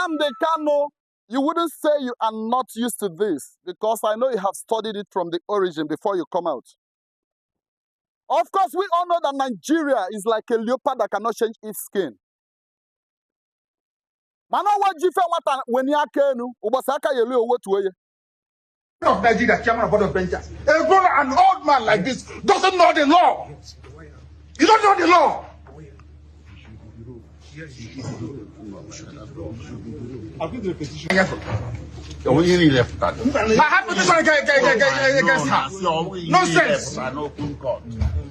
Nnamdi Kanu, you wouldn't say you are not used to this because I know you have studied it from the origin before you come out. Of course, we all know that Nigeria is like a leopard that cannot change its skin. Mana what jife wata when you kenu ubasaka yelu owo tuwe. Of Nigeria, chairman of board of benchers. A grown an old man like this doesn't know the law. You don't know the law. I'll give the petition. I have petition against her. Nonsense.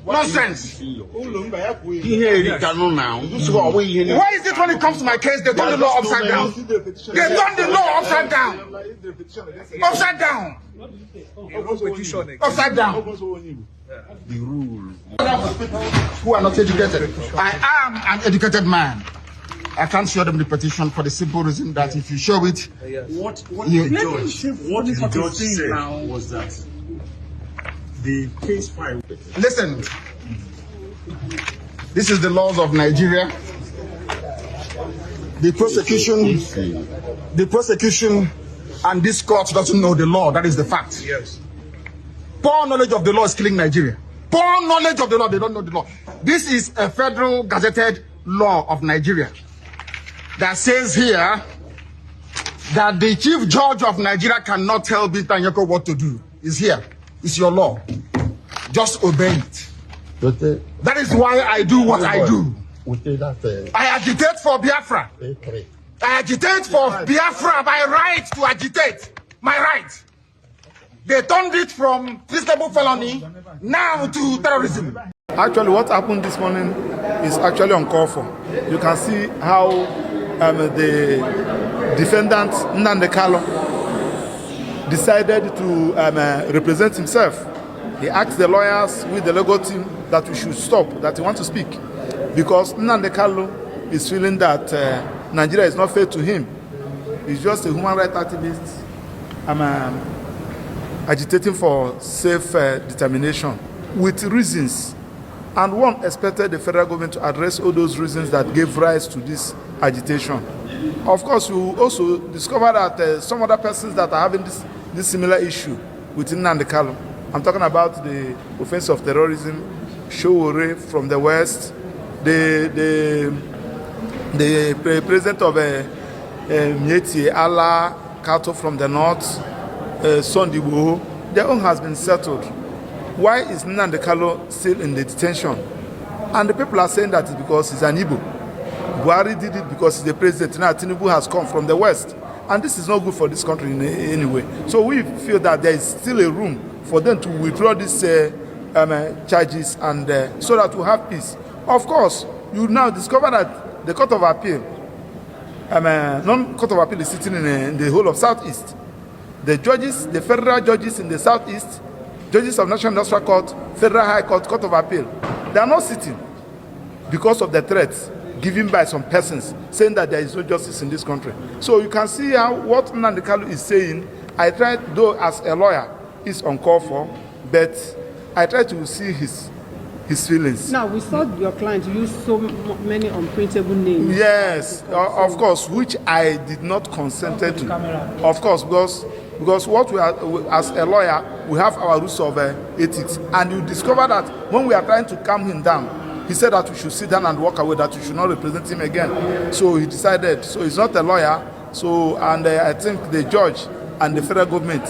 Nonsense. Why is it when it comes to my case, they turn the law upside down? They turn the law upside down. Upside down. Upside down. The rules. Who are not educated. I am an educated man. I can't show them the petition for the simple reason that if you show it, what the judge said was that the case file. Listen, this is the laws of Nigeria. The prosecution, and this court doesn't know the law. That is the fact. Yes. Poor knowledge of the law is killing Nigeria. Poor knowledge of the law, they don't know the law. This is a federal gazetted law of Nigeria that says here that the chief judge of Nigeria cannot tell Binta Nyako what to do. It's here. It's your law. Just obey it. That is why I do what I do. I agitate for Biafra. I agitate for Biafra by right to agitate. My right. They turned it from treasonable felony now to terrorism. Actually, what happened this morning is actually uncalled for. You can see how the defendant, Nnamdi Kanu, decided to represent himself. He asked the lawyers with the legal team that we should stop, that he wants to speak. Because Nnamdi Kanu is feeling that Nigeria is not fair to him. He's just a human rights activist agitating for self-determination with reasons. And one expected the federal government to address all those reasons that gave rise to this agitation. Of course, we also discover that some other persons that are having this similar issue within Nnamdi Kanu. I'm talking about the offense of terrorism, Showore from the west, the president of Mieti Allah Kato from the north, Sondibo. Their own has been settled. Why is Nnamdi Kanu still in the detention? And the people are saying that it's because he's an Igbo. Buhari did it because he's the president. Now Tinubu has come from the west. And this is not good for this country in any way. So we feel that there is still a room for them to withdraw these charges and so that we have peace. Of course, you now discover that the Court of Appeal, non-Court of Appeal is sitting in the whole of Southeast. The judges, the federal judges in the Southeast, judges of National Industrial Court, Federal High Court, Court of Appeal, they are not sitting because of the threats given by some persons saying that there is no justice in this country. So you can see how what Nnamdi Kanu is saying. I tried, though as a lawyer, is uncalled for, but I try to see his feelings. Now, we saw your client use so many unprintable names. Yes, of course, which I did not consent to. Of course, because what we are, as a lawyer, we have our rules of ethics. And you discover that when we are trying to calm him down, he said that we should sit down and walk away, that we should not represent him again. So he decided, so he's not a lawyer. So, and I think the judge and the federal government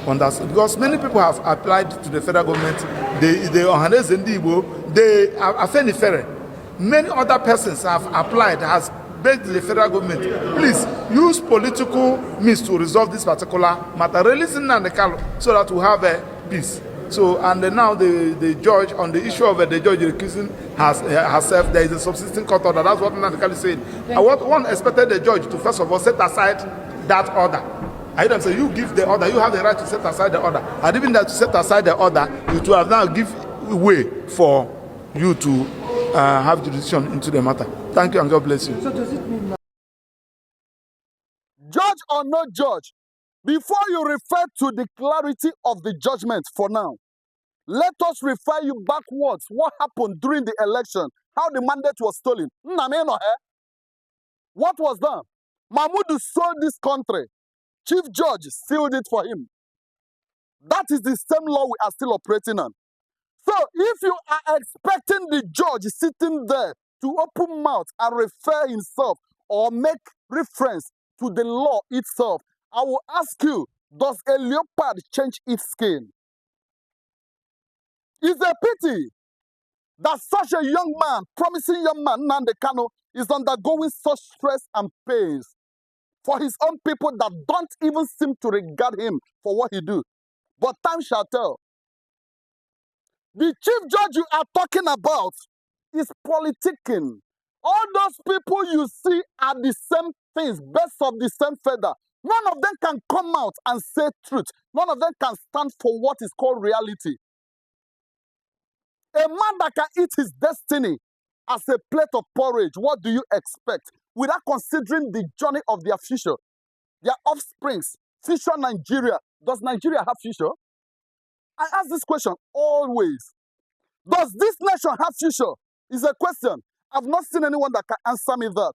understand, because many people have applied to the federal government. They are many other persons have applied, has begged the federal government, please use political means to resolve this particular matter, releasing Nnamdi Kanu so that we have a peace. So, and now the judge, on the issue of the judge recusing herself, there is a subsisting court order. That's what Nnamdi Kanu said. And what one expected the judge to first of all set aside that order. I heard them say, you give the order, you have the right to set aside the order. And even that to set aside the order, you to have now give way for you to have jurisdiction into the matter. Thank you and God bless you. So does it mean Judge or no judge, before you refer to the clarity of the judgment for now, let us refer you backwards. What happened during the election? How the mandate was stolen? What was done? Mahmoud sold this country. Chief Judge sealed it for him. That is the same law we are still operating on. So if you are expecting the judge sitting there to open mouth and refer himself or make reference to the law itself, I will ask you, does a leopard change its skin? It's a pity that such a young man, promising young man, Nnamdi Kanu, is undergoing such stress and pains for his own people that don't even seem to regard him for what he do. But time shall tell. The chief judge you are talking about is politicking. All those people you see are the same things, best of the same feather. None of them can come out and say truth. None of them can stand for what is called reality. A man that can eat his destiny as a plate of porridge, what do you expect? Without considering the journey of their future, their offsprings, future Nigeria. Does Nigeria have future? I ask this question always. Does this nation have future? Is a question. I've not seen anyone that can answer me that.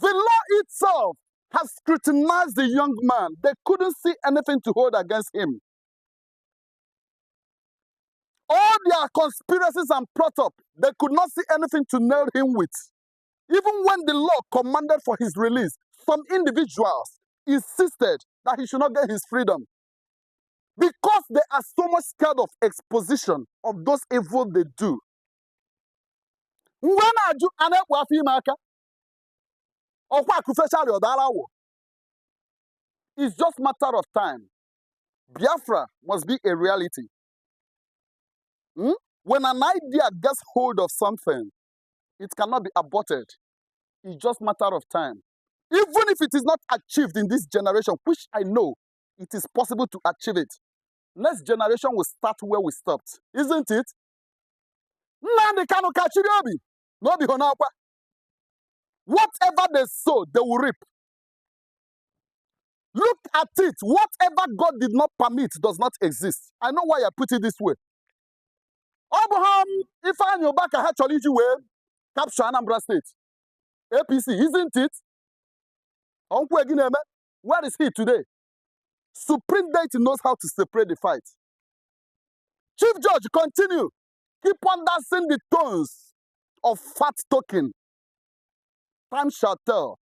The law itself has scrutinized the young man. They couldn't see anything to hold against him. All their conspiracies and plot up, they could not see anything to nail him with. Even when the law commanded for his release, some individuals insisted that he should not get his freedom. Because they are so much scared of exposition of those evil they do. It's just a matter of time. Biafra must be a reality. When an idea gets hold of something, it cannot be aborted. It's just a matter of time. Even if it is not achieved in this generation, which I know it is possible to achieve it, next generation will start where we stopped, isn't it? Whatever they sow, they will reap. Look at it. Whatever God did not permit does not exist. I know why I put it this way. Abraham, if I knew back, I had to capture Anambra State. APC, isn't it? Where is he today? Supreme Deity knows how to separate the fight. Chief Judge, continue. Keep on dancing the tones of fat token. Time shall tell.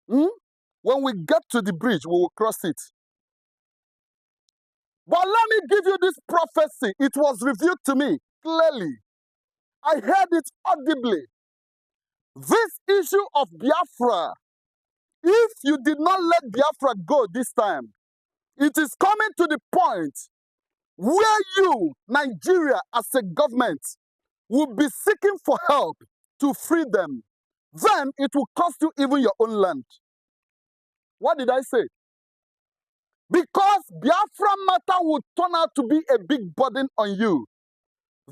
When we get to the bridge, we will cross it. But let me give you this prophecy. It was revealed to me clearly. I heard it audibly. This issue of Biafra, if you did not let Biafra go this time, it is coming to the point where you, Nigeria, as a government, will be seeking for help to free them. Then it will cost you even your own land. What did I say? Because Biafra matter will turn out to be a big burden on you.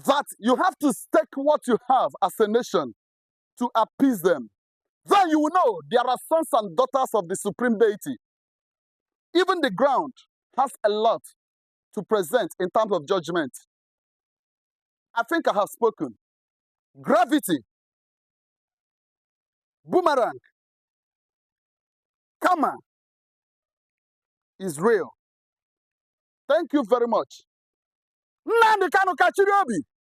That you have to stake what you have as a nation to appease them. Then you will know there are sons and daughters of the Supreme Deity. Even the ground has a lot to present in terms of judgment. I think I have spoken. Gravity, boomerang, karma is real. Thank you very much. Nnamdi Kanu Kachiriobi.